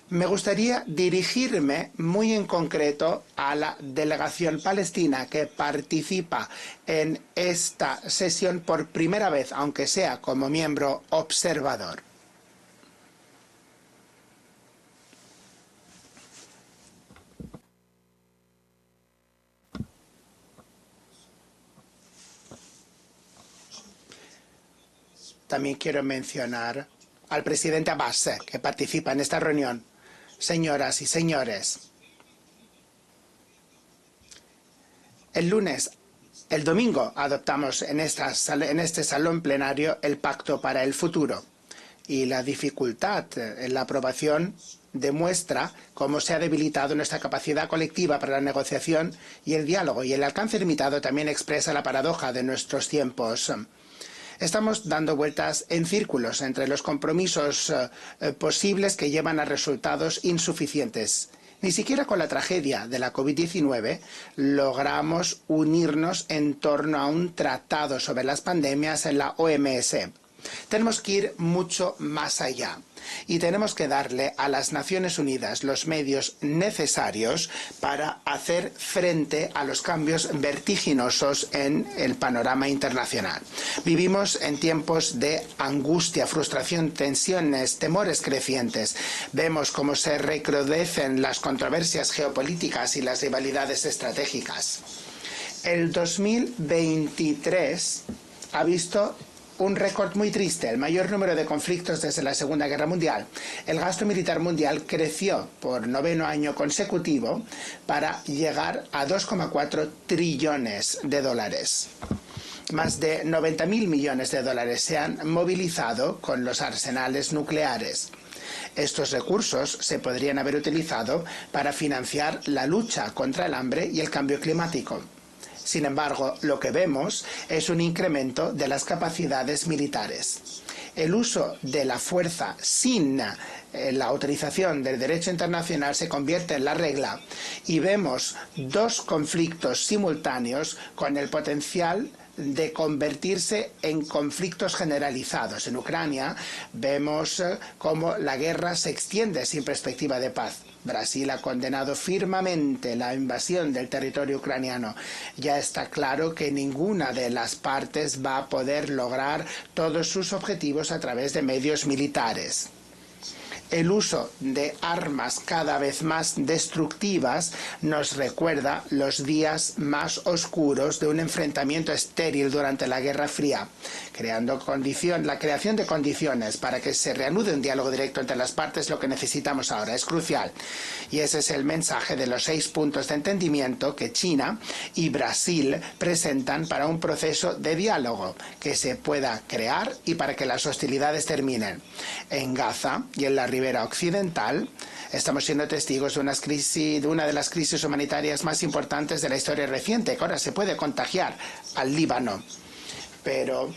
Me gustaría dirigirme muy en concreto a la delegación palestina que participa en esta sesión por primera vez, aunque sea como miembro observador. También quiero mencionar al presidente Abbas, que participa en esta reunión. Señoras y señores, el domingo adoptamos en este salón plenario el Pacto para el Futuro, y la dificultad en la aprobación demuestra cómo se ha debilitado nuestra capacidad colectiva para la negociación y el diálogo, y el alcance limitado también expresa la paradoja de nuestros tiempos. Estamos dando vueltas en círculos entre los compromisos posibles que llevan a resultados insuficientes. Ni siquiera con la tragedia de la COVID-19 logramos unirnos en torno a un tratado sobre las pandemias en la OMS. Tenemos que ir mucho más allá y tenemos que darle a las Naciones Unidas los medios necesarios para hacer frente a los cambios vertiginosos en el panorama internacional. Vivimos en tiempos de angustia, frustración, tensiones, temores crecientes. Vemos cómo se recrudecen las controversias geopolíticas y las rivalidades estratégicas. El 2023 ha visto un récord muy triste, el mayor número de conflictos desde la Segunda Guerra Mundial. El gasto militar mundial creció por 9º año consecutivo para llegar a 2,4 trillones de dólares. Más de 90.000 millones de dólares se han movilizado con los arsenales nucleares. Estos recursos se podrían haber utilizado para financiar la lucha contra el hambre y el cambio climático. Sin embargo, lo que vemos es un incremento de las capacidades militares. El uso de la fuerza sin la autorización del derecho internacional se convierte en la regla, y vemos dos conflictos simultáneos con el potencial de convertirse en conflictos generalizados. En Ucrania vemos cómo la guerra se extiende sin perspectiva de paz. Brasil ha condenado firmemente la invasión del territorio ucraniano. Ya está claro que ninguna de las partes va a poder lograr todos sus objetivos a través de medios militares. El uso de armas cada vez más destructivas nos recuerda los días más oscuros de un enfrentamiento estéril durante la Guerra Fría, la creación de condiciones para que se reanude un diálogo directo entre las partes. Lo que necesitamos ahora es crucial, y ese es el mensaje de los 6 puntos de entendimiento que China y Brasil presentan para un proceso de diálogo que se pueda crear y para que las hostilidades terminen. En Gaza y en la Ribera Occidental estamos siendo testigos de una de las crisis humanitarias más importantes de la historia reciente, que ahora se puede contagiar al Líbano. Pero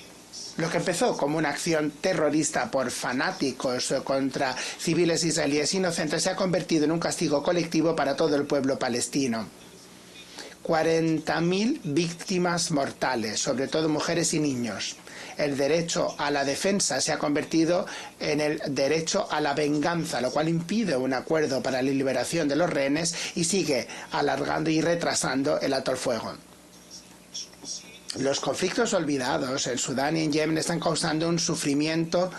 lo que empezó como una acción terrorista por fanáticos contra civiles israelíes inocentes se ha convertido en un castigo colectivo para todo el pueblo palestino. 40.000 víctimas mortales, sobre todo mujeres y niños. El derecho a la defensa se ha convertido en el derecho a la venganza, lo cual impide un acuerdo para la liberación de los rehenes y sigue alargando y retrasando el alto el fuego. Los conflictos olvidados en Sudán y en Yemen están causando un sufrimiento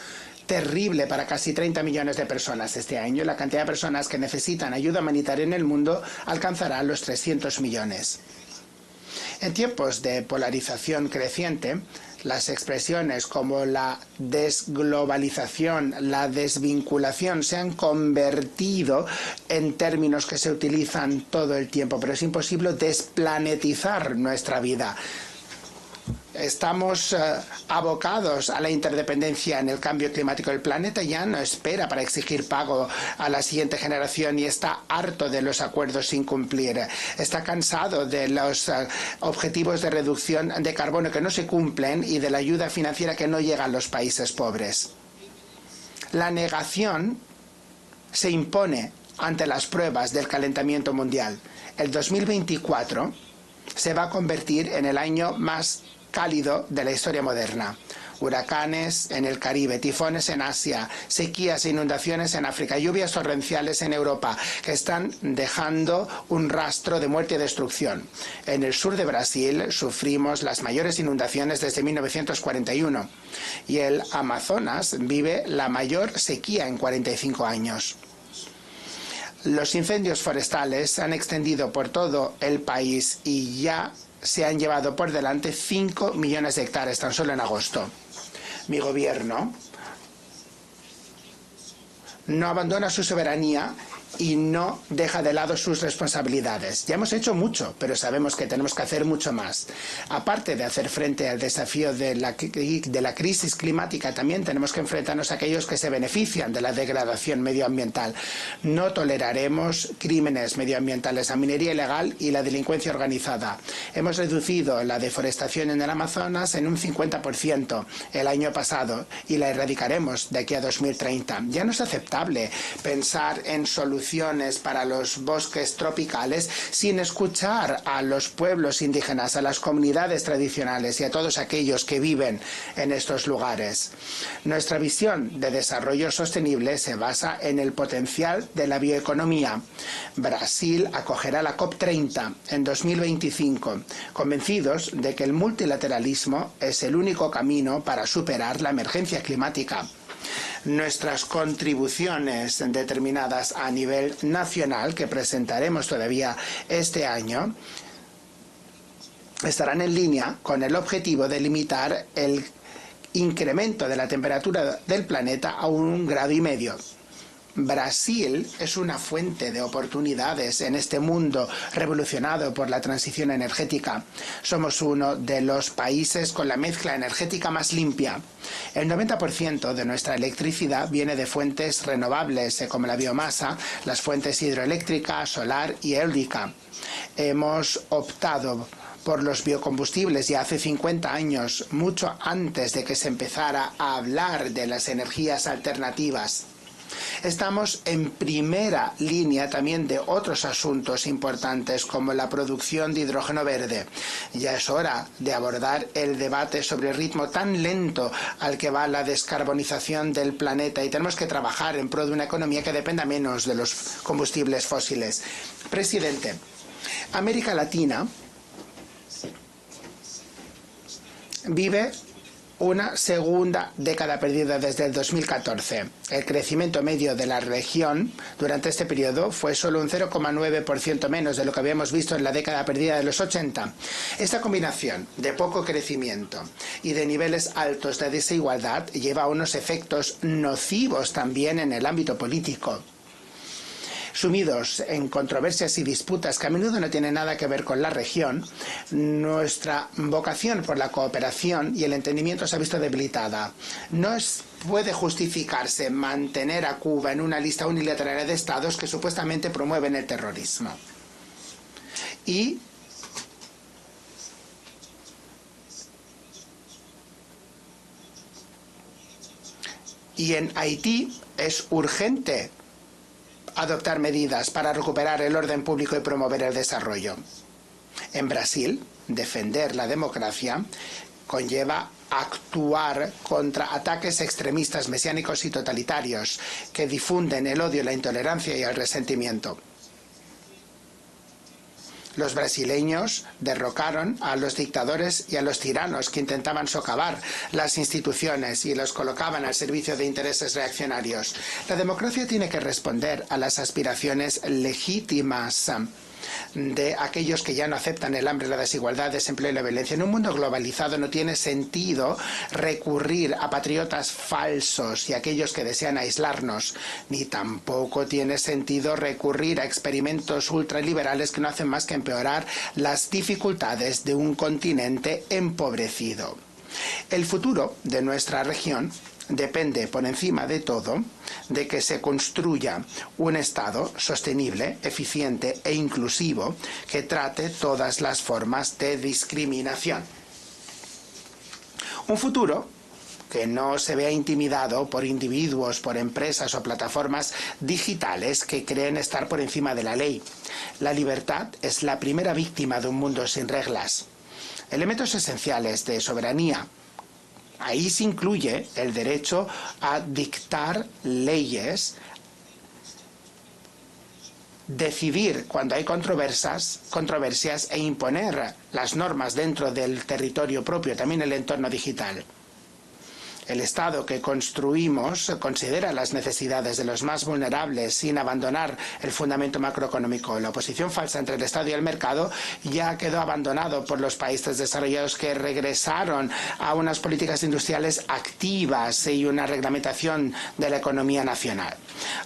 terrible para casi 30 millones de personas. Este año la cantidad de personas que necesitan ayuda humanitaria en el mundo alcanzará los 300 millones. En tiempos de polarización creciente, las expresiones como la desglobalización, la desvinculación se han convertido en términos que se utilizan todo el tiempo, pero es imposible desplanetizar nuestra vida. Estamos abocados a la interdependencia en el cambio climático. El planeta ya no espera para exigir pago a la siguiente generación y está harto de los acuerdos sin cumplir. Está cansado de los objetivos de reducción de carbono que no se cumplen y de la ayuda financiera que no llega a los países pobres. La negación se impone ante las pruebas del calentamiento mundial. El 2024 se va a convertir en el año más cálido de la historia moderna. huracanes en el Caribe, tifones en Asia, sequías e inundaciones en África, lluvias torrenciales en Europa, que están dejando un rastro de muerte y destrucción. En el sur de Brasil sufrimos las mayores inundaciones desde 1941 y el Amazonas vive la mayor sequía en 45 años. Los incendios forestales se han extendido por todo el país y ya se han llevado por delante 5 millones de hectáreas tan solo en agosto. Mi gobierno no abandona su soberanía y no deja de lado sus responsabilidades. Ya hemos hecho mucho, pero sabemos que tenemos que hacer mucho más. Aparte de hacer frente al desafío de la crisis climática, también tenemos que enfrentarnos a aquellos que se benefician de la degradación medioambiental. No toleraremos crímenes medioambientales, la minería ilegal y la delincuencia organizada. Hemos reducido la deforestación en el Amazonas en un 50% el año pasado y la erradicaremos de aquí a 2030. Ya no es aceptable pensar en soluciones para los bosques tropicales sin escuchar a los pueblos indígenas, a las comunidades tradicionales y a todos aquellos que viven en estos lugares. Nuestra visión de desarrollo sostenible se basa en el potencial de la bioeconomía. Brasil acogerá la COP30 en 2025, convencidos de que el multilateralismo es el único camino para superar la emergencia climática. Nuestras contribuciones determinadas a nivel nacional, que presentaremos todavía este año, estarán en línea con el objetivo de limitar el incremento de la temperatura del planeta a 1,5 grados. Brasil es una fuente de oportunidades en este mundo revolucionado por la transición energética. Somos uno de los países con la mezcla energética más limpia. El 90% de nuestra electricidad viene de fuentes renovables, como la biomasa, las fuentes hidroeléctrica, solar y eólica. Hemos optado por los biocombustibles ya hace 50 años, mucho antes de que se empezara a hablar de las energías alternativas. Estamos en primera línea también de otros asuntos importantes como la producción de hidrógeno verde. Ya es hora de abordar el debate sobre el ritmo tan lento al que va la descarbonización del planeta y tenemos que trabajar en pro de una economía que dependa menos de los combustibles fósiles. Presidente, América Latina vive una segunda década perdida desde el 2014. El crecimiento medio de la región durante este periodo fue solo un 0,9% menos de lo que habíamos visto en la década perdida de los 80. Esta combinación de poco crecimiento y de niveles altos de desigualdad lleva a unos efectos nocivos también en el ámbito político. Sumidos en controversias y disputas que a menudo no tienen nada que ver con la región, nuestra vocación por la cooperación y el entendimiento se ha visto debilitada. No puede justificarse mantener a Cuba en una lista unilateral de estados que supuestamente promueven el terrorismo. Y en Haití es urgente adoptar medidas para recuperar el orden público y promover el desarrollo. En Brasil, defender la democracia conlleva actuar contra ataques extremistas mesiánicos y totalitarios que difunden el odio, la intolerancia y el resentimiento. Los brasileños derrocaron a los dictadores y a los tiranos que intentaban socavar las instituciones y los colocaban al servicio de intereses reaccionarios. La democracia tiene que responder a las aspiraciones legítimas de aquellos que ya no aceptan el hambre, la desigualdad, el desempleo y la violencia. En un mundo globalizado no tiene sentido recurrir a patriotas falsos y aquellos que desean aislarnos, ni tampoco tiene sentido recurrir a experimentos ultraliberales que no hacen más que empeorar las dificultades de un continente empobrecido. El futuro de nuestra región depende, por encima de todo, de que se construya un Estado sostenible, eficiente e inclusivo que trate todas las formas de discriminación. Un futuro que no se vea intimidado por individuos, por empresas o plataformas digitales que creen estar por encima de la ley. La libertad es la primera víctima de un mundo sin reglas. Elementos esenciales de soberanía Ahí se incluye el derecho a dictar leyes, decidir cuando hay controversias e imponer las normas dentro del territorio propio, también el entorno digital. El Estado que construimos considera las necesidades de los más vulnerables sin abandonar el fundamento macroeconómico. La oposición falsa entre el Estado y el mercado ya quedó abandonado por los países desarrollados que regresaron a unas políticas industriales activas y una reglamentación de la economía nacional.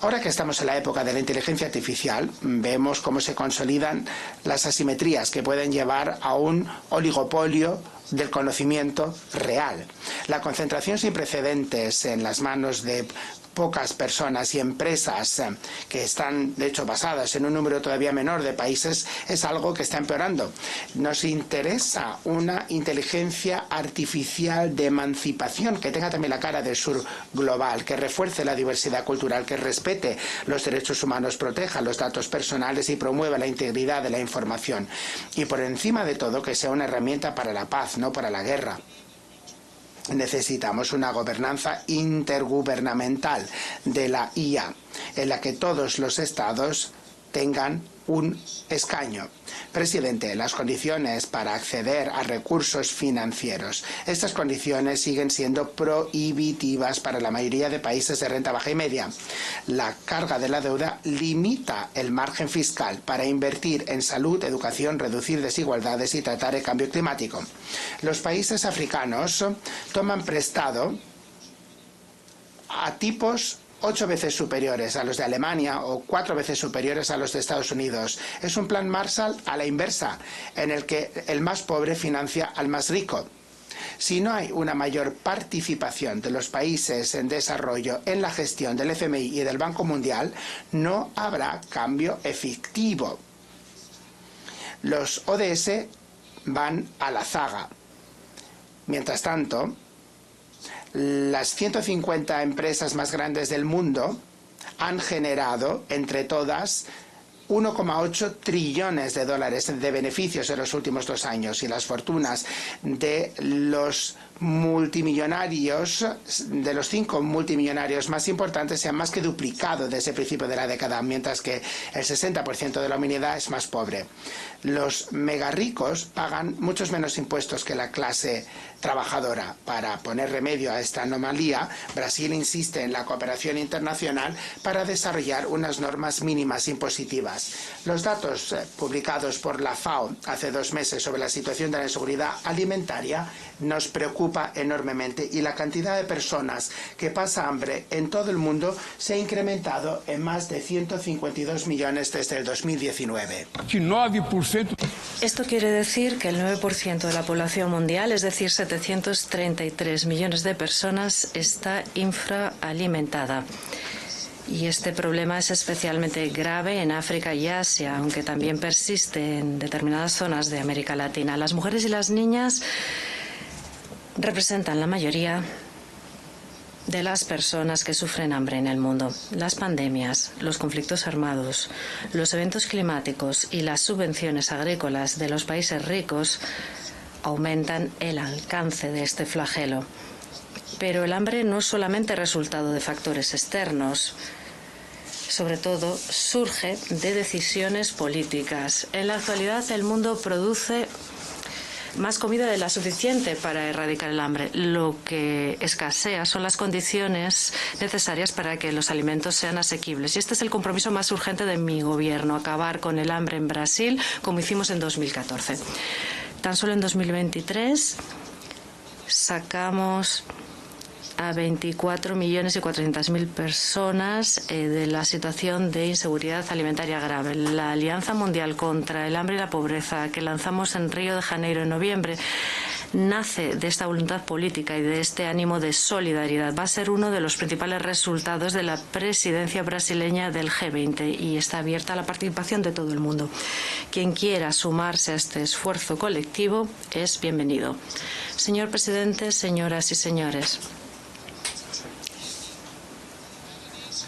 Ahora que estamos en la época de la inteligencia artificial, vemos cómo se consolidan las asimetrías que pueden llevar a un oligopolio del conocimiento real. La concentración sin precedentes en las manos de pocas personas y empresas que están, de hecho, basadas en un número todavía menor de países, es algo que está empeorando. Nos interesa una inteligencia artificial de emancipación que tenga también la cara del sur global, que refuerce la diversidad cultural, que respete los derechos humanos, proteja los datos personales y promueva la integridad de la información. Y por encima de todo, que sea una herramienta para la paz, no para la guerra. Necesitamos una gobernanza intergubernamental de la IA, en la que todos los estados tengan un escaño. Presidente, las condiciones para acceder a recursos financieros. Estas condiciones siguen siendo prohibitivas para la mayoría de países de renta baja y media. La carga de la deuda limita el margen fiscal para invertir en salud, educación, reducir desigualdades y tratar el cambio climático. Los países africanos toman prestado a tipos 8 veces superiores a los de Alemania o 4 veces superiores a los de Estados Unidos. Es un plan Marshall a la inversa, en el que el más pobre financia al más rico. Si no hay una mayor participación de los países en desarrollo en la gestión del FMI y del Banco Mundial, no habrá cambio efectivo. Los ODS van a la zaga. Mientras tanto, las 150 empresas más grandes del mundo han generado, entre todas, 1,8 trillones de dólares de beneficios en los últimos 2 años, y las fortunas de los multimillonarios, de los 5 multimillonarios más importantes, se han más que duplicado desde el principio de la década, mientras que el 60% de la humanidad es más pobre. Los megarricos pagan muchos menos impuestos que la clase trabajadora. Para poner remedio a esta anomalía, Brasil insiste en la cooperación internacional para desarrollar unas normas mínimas impositivas. Los datos publicados por la FAO hace 2 meses sobre la situación de la inseguridad alimentaria nos preocupa enormemente, y la cantidad de personas que pasa hambre en todo el mundo se ha incrementado en más de 152 millones desde el 2019. Esto quiere decir que el 9% de la población mundial, es decir, 733 millones de personas, está infraalimentada. Y este problema es especialmente grave en África y Asia, aunque también persiste en determinadas zonas de América Latina. Las mujeres y las niñas representan la mayoría de las personas que sufren hambre en el mundo. Las pandemias, los conflictos armados, los eventos climáticos y las subvenciones agrícolas de los países ricos aumentan el alcance de este flagelo. Pero el hambre no es solamente resultado de factores externos. Sobre todo, surge de decisiones políticas. En la actualidad, el mundo produce más comida de la suficiente para erradicar el hambre. Lo que escasea son las condiciones necesarias para que los alimentos sean asequibles. Y este es el compromiso más urgente de mi gobierno: acabar con el hambre en Brasil, como hicimos en 2014. Tan solo en 2023 sacamos a 24.400.000 personas de la situación de inseguridad alimentaria grave. La Alianza Mundial contra el Hambre y la Pobreza, que lanzamos en Río de Janeiro en noviembre, nace de esta voluntad política y de este ánimo de solidaridad. Va a ser uno de los principales resultados de la presidencia brasileña del G20, y está abierta a la participación de todo el mundo. Quien quiera sumarse a este esfuerzo colectivo es bienvenido. Señor presidente, señoras y señores,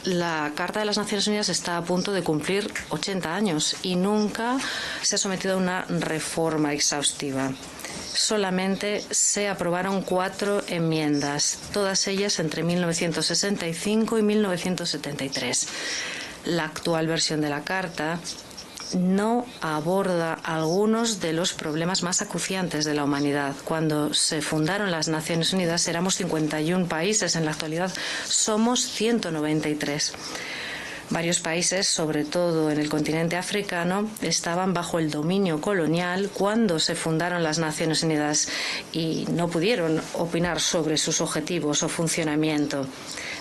La Carta de las Naciones Unidas está a punto de cumplir 80 años y nunca se ha sometido a una reforma exhaustiva. Solamente se aprobaron 4 enmiendas, todas ellas entre 1965 y 1973. La actual versión de la Carta no aborda algunos de los problemas más acuciantes de la humanidad. Cuando se fundaron las Naciones Unidas éramos 51 países, en la actualidad somos 193. Varios países, sobre todo en el continente africano, estaban bajo el dominio colonial cuando se fundaron las Naciones Unidas y no pudieron opinar sobre sus objetivos o funcionamiento.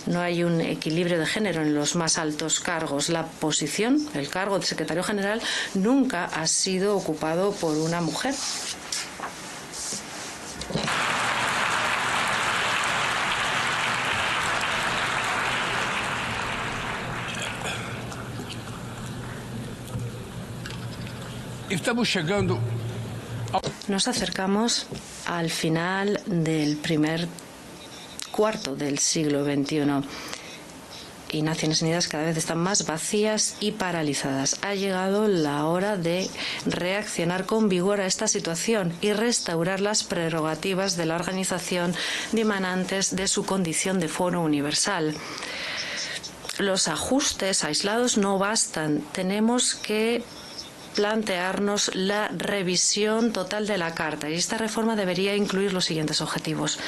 No hay un equilibrio de género en los más altos cargos. La posición, el cargo de secretario general, nunca ha sido ocupado por una mujer. Nos acercamos al final del primer cuarto del siglo XXI y Naciones Unidas cada vez están más vacías y paralizadas. Ha llegado la hora de reaccionar con vigor a esta situación y restaurar las prerrogativas de la organización dimanantes de su condición de foro universal. Los ajustes aislados no bastan. Tenemos que plantearnos la revisión total de la Carta y esta reforma debería incluir los siguientes objetivos.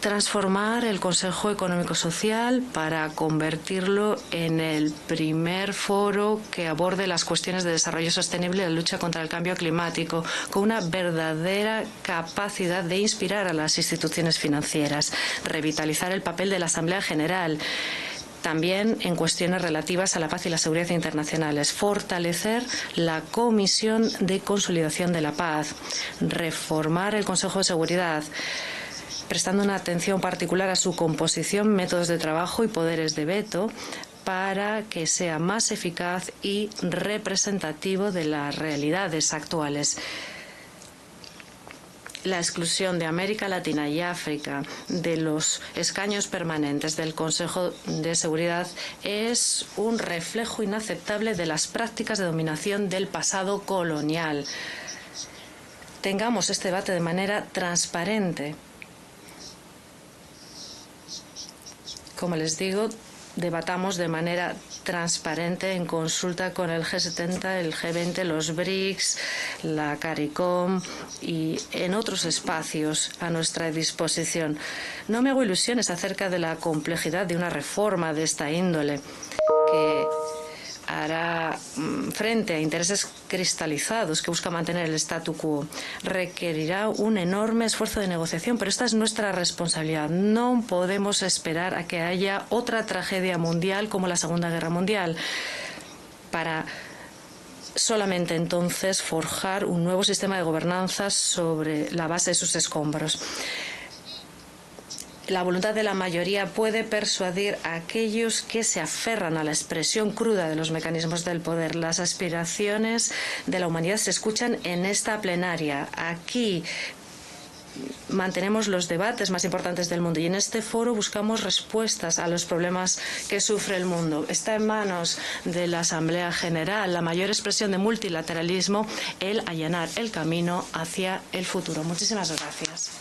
Transformar el Consejo Económico Social para convertirlo en el primer foro que aborde las cuestiones de desarrollo sostenible y la lucha contra el cambio climático, con una verdadera capacidad de inspirar a las instituciones financieras. Revitalizar el papel de la Asamblea General, también en cuestiones relativas a la paz y la seguridad internacionales. Fortalecer la Comisión de Consolidación de la Paz. Reformar el Consejo de Seguridad, prestando una atención particular a su composición, métodos de trabajo y poderes de veto para que sea más eficaz y representativo de las realidades actuales. La exclusión de América Latina y África de los escaños permanentes del Consejo de Seguridad es un reflejo inaceptable de las prácticas de dominación del pasado colonial. Tengamos este debate de manera transparente. Como les digo, debatamos de manera transparente en consulta con el G70, el G20, los BRICS, la CARICOM y en otros espacios a nuestra disposición. No me hago ilusiones acerca de la complejidad de una reforma de esta índole que hará frente a intereses cristalizados que busca mantener el statu quo. Requerirá un enorme esfuerzo de negociación, pero esta es nuestra responsabilidad. No podemos esperar a que haya otra tragedia mundial como la Segunda Guerra Mundial para solamente entonces forjar un nuevo sistema de gobernanza sobre la base de sus escombros. La voluntad de la mayoría puede persuadir a aquellos que se aferran a la expresión cruda de los mecanismos del poder. Las aspiraciones de la humanidad se escuchan en esta plenaria. Aquí mantenemos los debates más importantes del mundo y en este foro buscamos respuestas a los problemas que sufre el mundo. Está en manos de la Asamblea General, la mayor expresión de multilateralismo, el allanar el camino hacia el futuro. Muchísimas gracias.